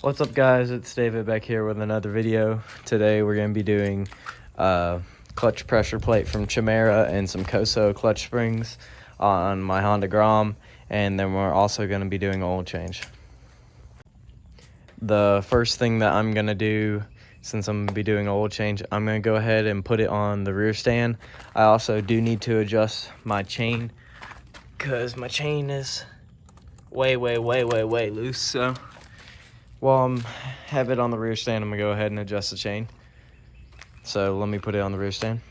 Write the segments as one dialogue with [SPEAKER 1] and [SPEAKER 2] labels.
[SPEAKER 1] What's up, guys? It's David back here with another video. Today we're going to be doing clutch pressure plate from Chimera and some Koso clutch springs on my Honda Grom, and then we're also going to be doing oil change. The first thing that I'm going to do, since I'm going to be doing oil change, I'm going to go ahead and put it on the rear stand. I also do need to adjust my chain because my chain is way loose. So while I have it on the rear stand, I'm gonna go ahead and adjust the chain. So let me put it on the rear stand.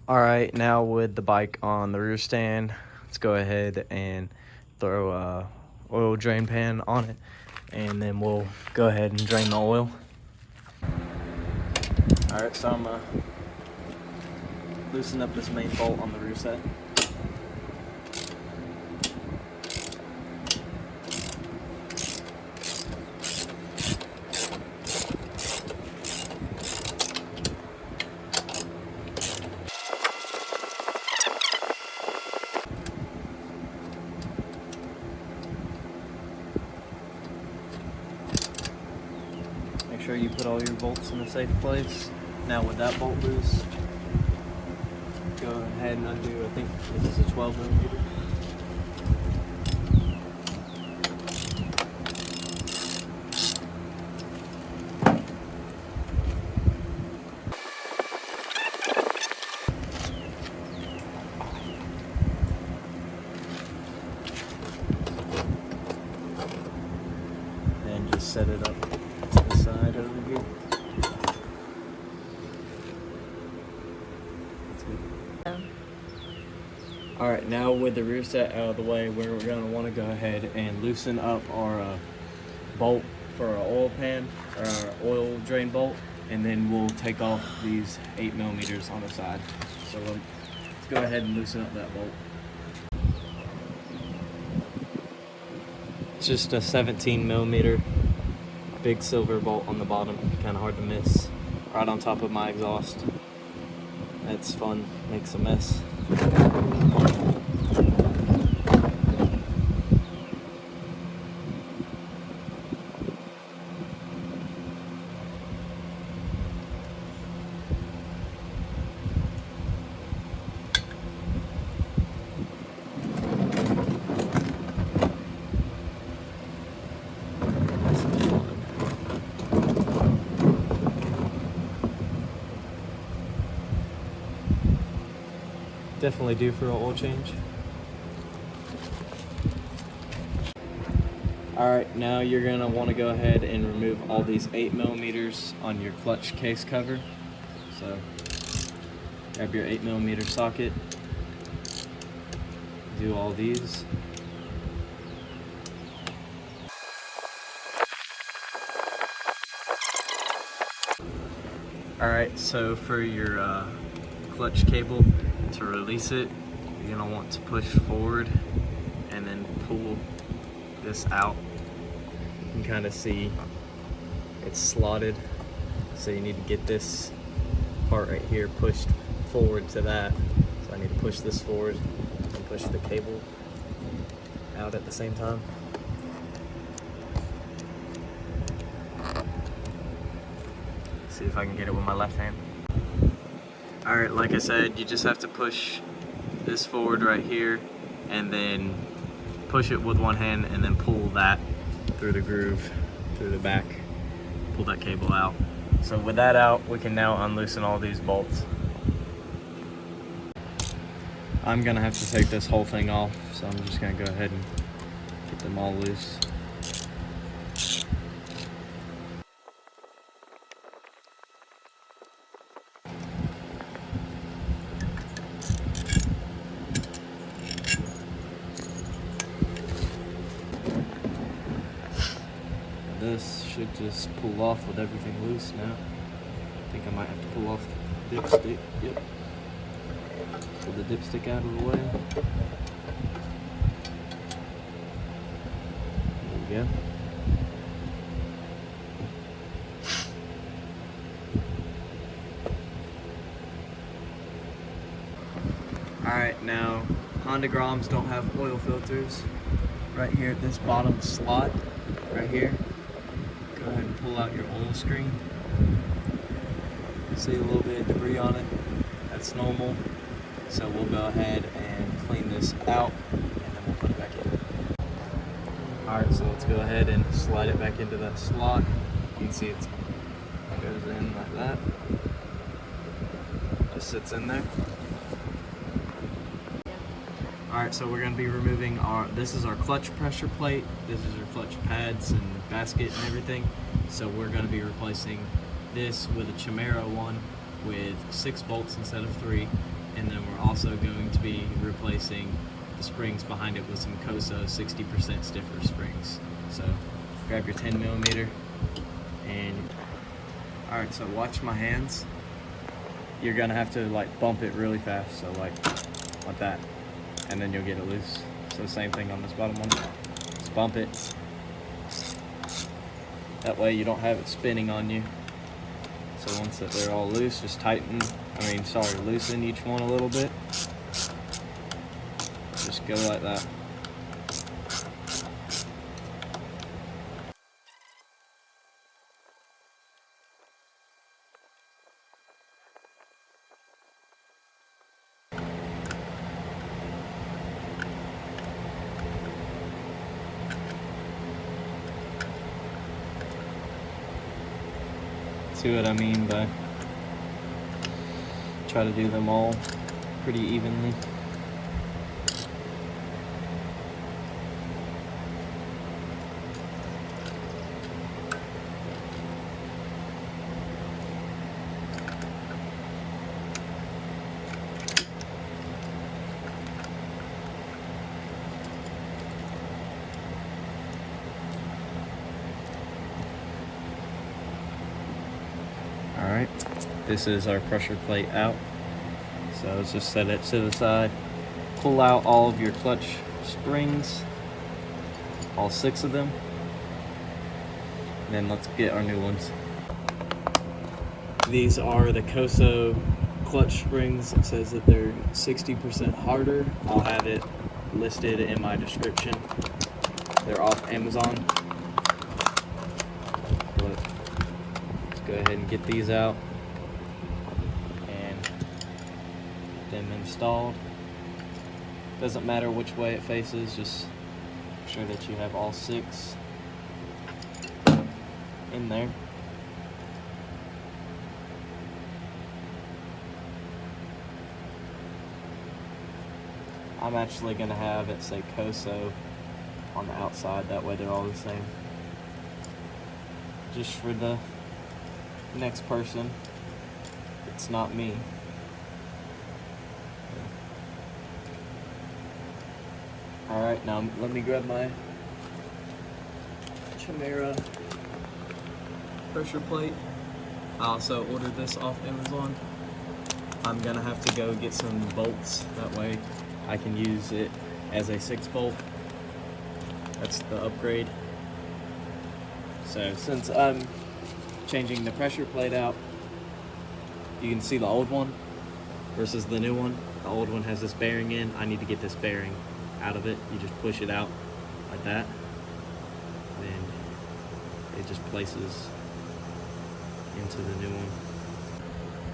[SPEAKER 1] All right, now with the bike on the rear stand, let's go ahead and throw a oil drain pan on it, and then we'll go ahead and drain the oil. All right, so I'm gonna loosen up this main bolt on the rear set. Make sure you put all your bolts in a safe place. Now with that bolt loose, go ahead and undo, I think this is a 12 millimeter. And just set it up to the side over here. Alright, now with the rear set out of the way, we're going to want to go ahead and loosen up our bolt for our oil pan, or our oil drain bolt, and then we'll take off these 8 millimeters on the side. So let's go ahead and loosen up that bolt. It's just a 17 millimeter big silver bolt on the bottom, kind of hard to miss, right on top of my exhaust. That's fun, makes a mess. Definitely due for an oil change. Alright, now you're going to want to go ahead and remove all these 8 millimeters on your clutch case cover. So grab your 8 millimeter socket, do all these. Alright, so for your clutch cable, to release it, you're going to want to push forward and then pull this out. You can kind of see it's slotted, so you need to get this part right here pushed forward to that. So I need to push this forward and push the cable out at the same time. See if I can get it with my left hand. Alright, like I said, you just have to push this forward right here and then push it with one hand and then pull that through the groove, through the back, pull that cable out. So with that out, we can now unloosen all these bolts. I'm gonna have to take this whole thing off, so I'm just gonna go ahead and get them all loose. This should just pull off with everything loose now. I think I might have to pull off the dipstick. Yep. Pull the dipstick out of the way. There we go. Alright, now Honda Groms don't have oil filters right here at this bottom slot right here. go ahead and pull out your oil screen. See a little bit of debris on it. That's normal. So we'll go ahead and clean this out and then we'll put it back in. Alright, so let's go ahead and slide it back into that slot. You can see it goes in like that. Just sits in there. Alright, so we're going to be removing this is our clutch pressure plate, this is our clutch pads and basket and everything. So we're going to be replacing this with a Chimera one with 6 bolts instead of 3. And then we're also going to be replacing the springs behind it with some Koso 60% stiffer springs. So grab your 10mm and alright, so watch my hands. You're going to have to like bump it really fast, so like that. And then you'll get it loose. So same thing on this bottom one. Just bump it. That way you don't have it spinning on you. So once they're all loose, just loosen each one a little bit. Just go like that. See what I mean by try to do them all pretty evenly. Alright, this is our pressure plate out. So let's just set it to the side. Pull out all of your clutch springs, all 6 of them. And then let's get our new ones. These are the Koso clutch springs. It says that they're 60% harder. I'll have it listed in my description. They're off Amazon. Let's go ahead and get these out and get them installed. Doesn't matter which way it faces, just make sure that you have all 6 in there. I'm actually going to have it say Koso on the outside, that way they're all the same. Just for the next person, it's not me. Alright, now let me grab my Chimera pressure plate. I also ordered this off Amazon. I'm gonna have to go get some bolts, that way I can use it as a 6-bolt. That's the upgrade. So since I'm changing the pressure plate out, you can see the old one versus the new one. The old one has this bearing in. I need to get this bearing out of it. You just push it out like that, then it just places into the new one.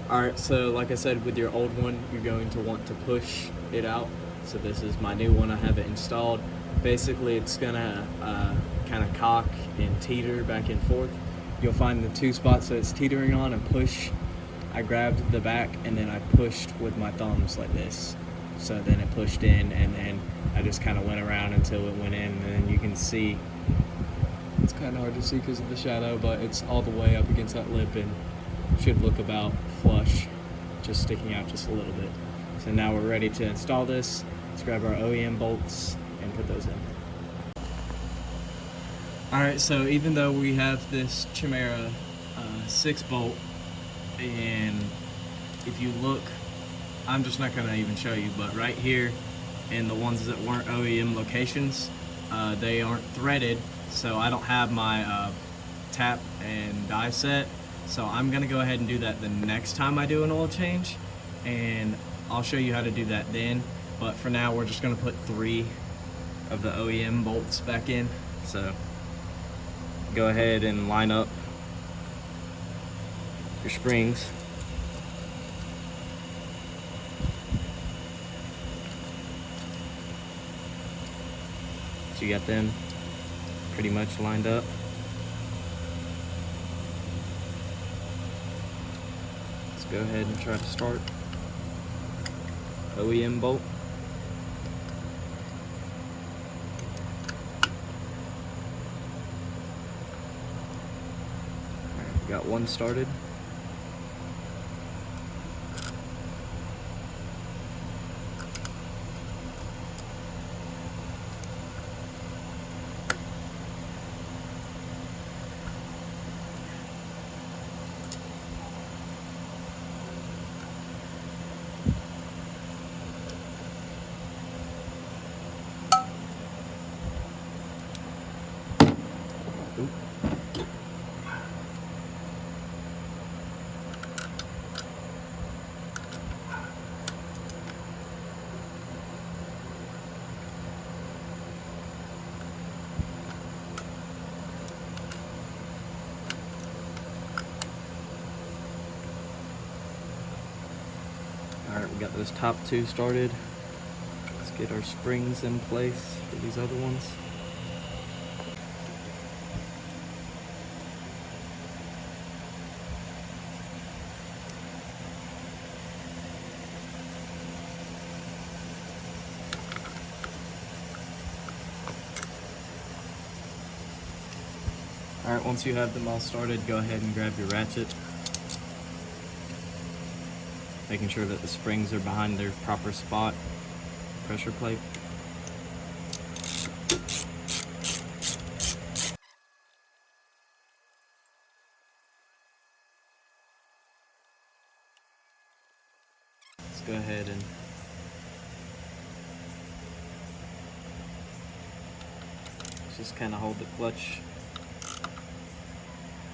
[SPEAKER 1] Alright, so like I said, with your old one, you're going to want to push it out. So this is my new one. I have it installed. Basically, it's gonna kind of cock and teeter back and forth. You'll find the 2 spots that it's teetering on and push. I grabbed the back and then I pushed with my thumbs like this. So then it pushed in, and then I just kind of went around until it went in, and then you can see, it's kind of hard to see because of the shadow, but it's all the way up against that lip and should look about flush, just sticking out just a little bit. So now we're ready to install this. Let's grab our OEM bolts and put those in. Alright, so even though we have this Chimera 6-bolt, and if you look, I'm just not going to even show you, but right here, and the ones that weren't OEM locations, they aren't threaded, so I don't have my tap and die set. So I'm going to go ahead and do that the next time I do an oil change, and I'll show you how to do that then. But for now, we're just going to put 3 of the OEM bolts back in. So go ahead and line up your springs. So you got them pretty much lined up. Let's go ahead and try to start OEM bolt. Alright, got one started. Alright, we got those top two started. Let's get our springs in place for these other ones. Alright, once you have them all started, go ahead and grab your ratchet. Making sure that the springs are behind their proper spot. Pressure plate. Let's go ahead and just kind of hold the clutch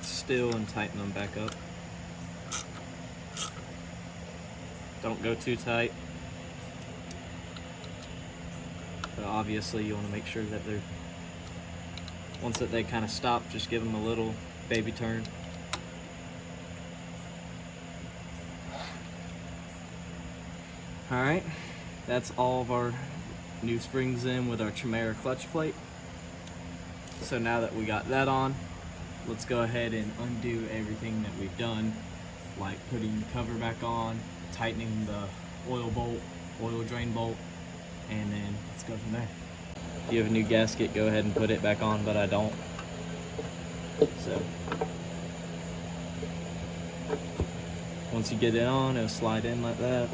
[SPEAKER 1] still and tighten them back up. Don't go too tight. But obviously you want to make sure that they're, once that they kind of stop, just give them a little baby turn. Alright, that's all of our new springs in with our Chimera clutch plate. So now that we got that on, let's go ahead and undo everything that we've done, like putting the cover back on, tightening the oil bolt, oil drain bolt, and then let's go from there. If you have a new gasket, go ahead and put it back on, but I don't. So once you get it on, it'll slide in like that.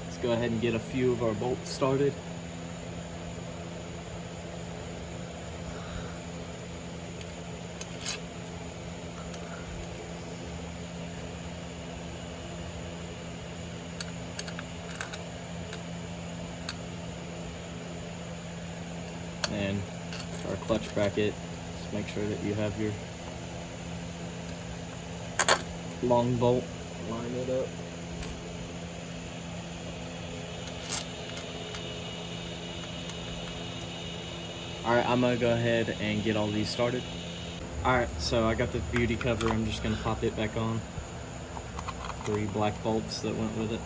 [SPEAKER 1] Let's go ahead and get a few of our bolts started. And our clutch bracket, just make sure that you have your long bolt, line it up. Alright, I'm gonna go ahead and get all these started. Alright, so I got the beauty cover, I'm just gonna pop it back on. 3 black bolts that went with it.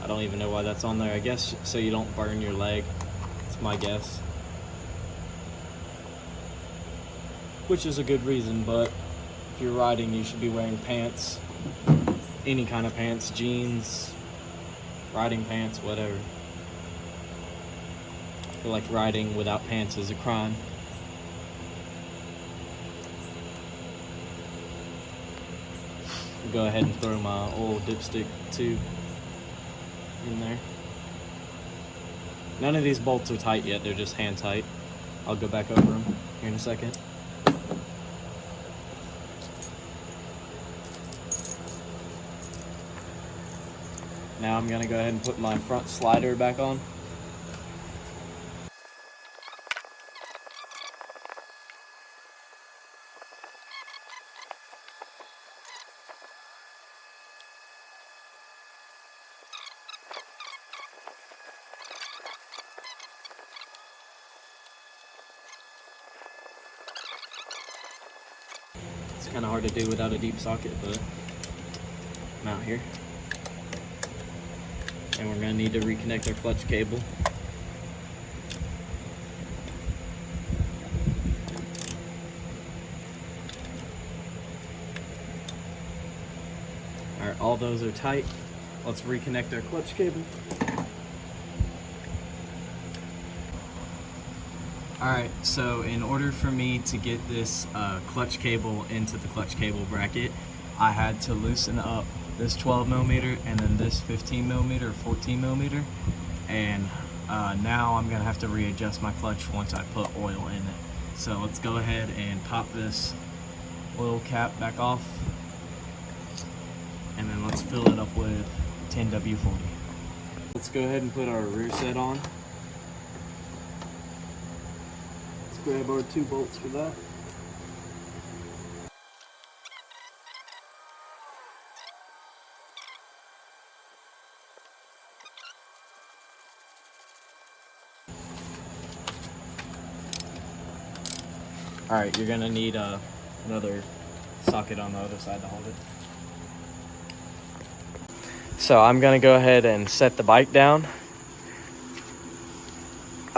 [SPEAKER 1] I don't even know why that's on there. I guess so you don't burn your leg. That's my guess. Which is a good reason, but if you're riding, you should be wearing pants. Any kind of pants, jeans, riding pants, whatever. I feel like riding without pants is a crime. I'll go ahead and throw my old dipstick tube in there. None of these bolts are tight yet, they're just hand tight. I'll go back over them here in a second. Now I'm gonna go ahead and put my front slider back on. kind of hard to do without a deep socket, but I'm out here. And we're gonna need to reconnect our clutch cable. All right, all those are tight. Let's reconnect our clutch cable. Alright, so in order for me to get this clutch cable into the clutch cable bracket, I had to loosen up this 12mm and then this 15mm or 14mm, and now I'm going to have to readjust my clutch once I put oil in it. So let's go ahead and pop this oil cap back off, and then let's fill it up with 10W40. Let's go ahead and put our rear set on. Grab our 2 bolts for that. Alright, you're gonna need another socket on the other side to hold it. So I'm gonna go ahead and set the bike down.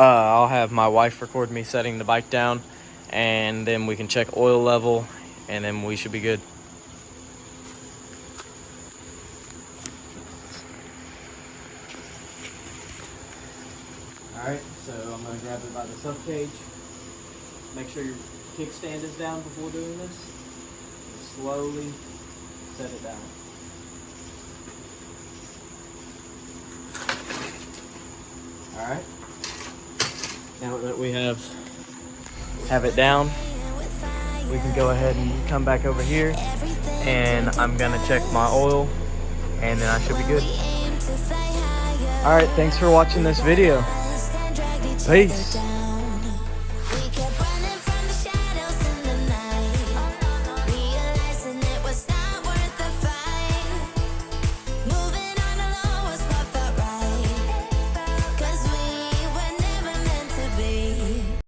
[SPEAKER 1] I'll have my wife record me setting the bike down, and then we can check oil level, and then we should be good. Alright, so I'm going to grab it by the sub cage. Make sure your kickstand is down before doing this. Just slowly set it down. Alright. Now that we have it down, we can go ahead and come back over here, and I'm gonna check my oil, and then I should be good. All right, thanks for watching this video. Peace.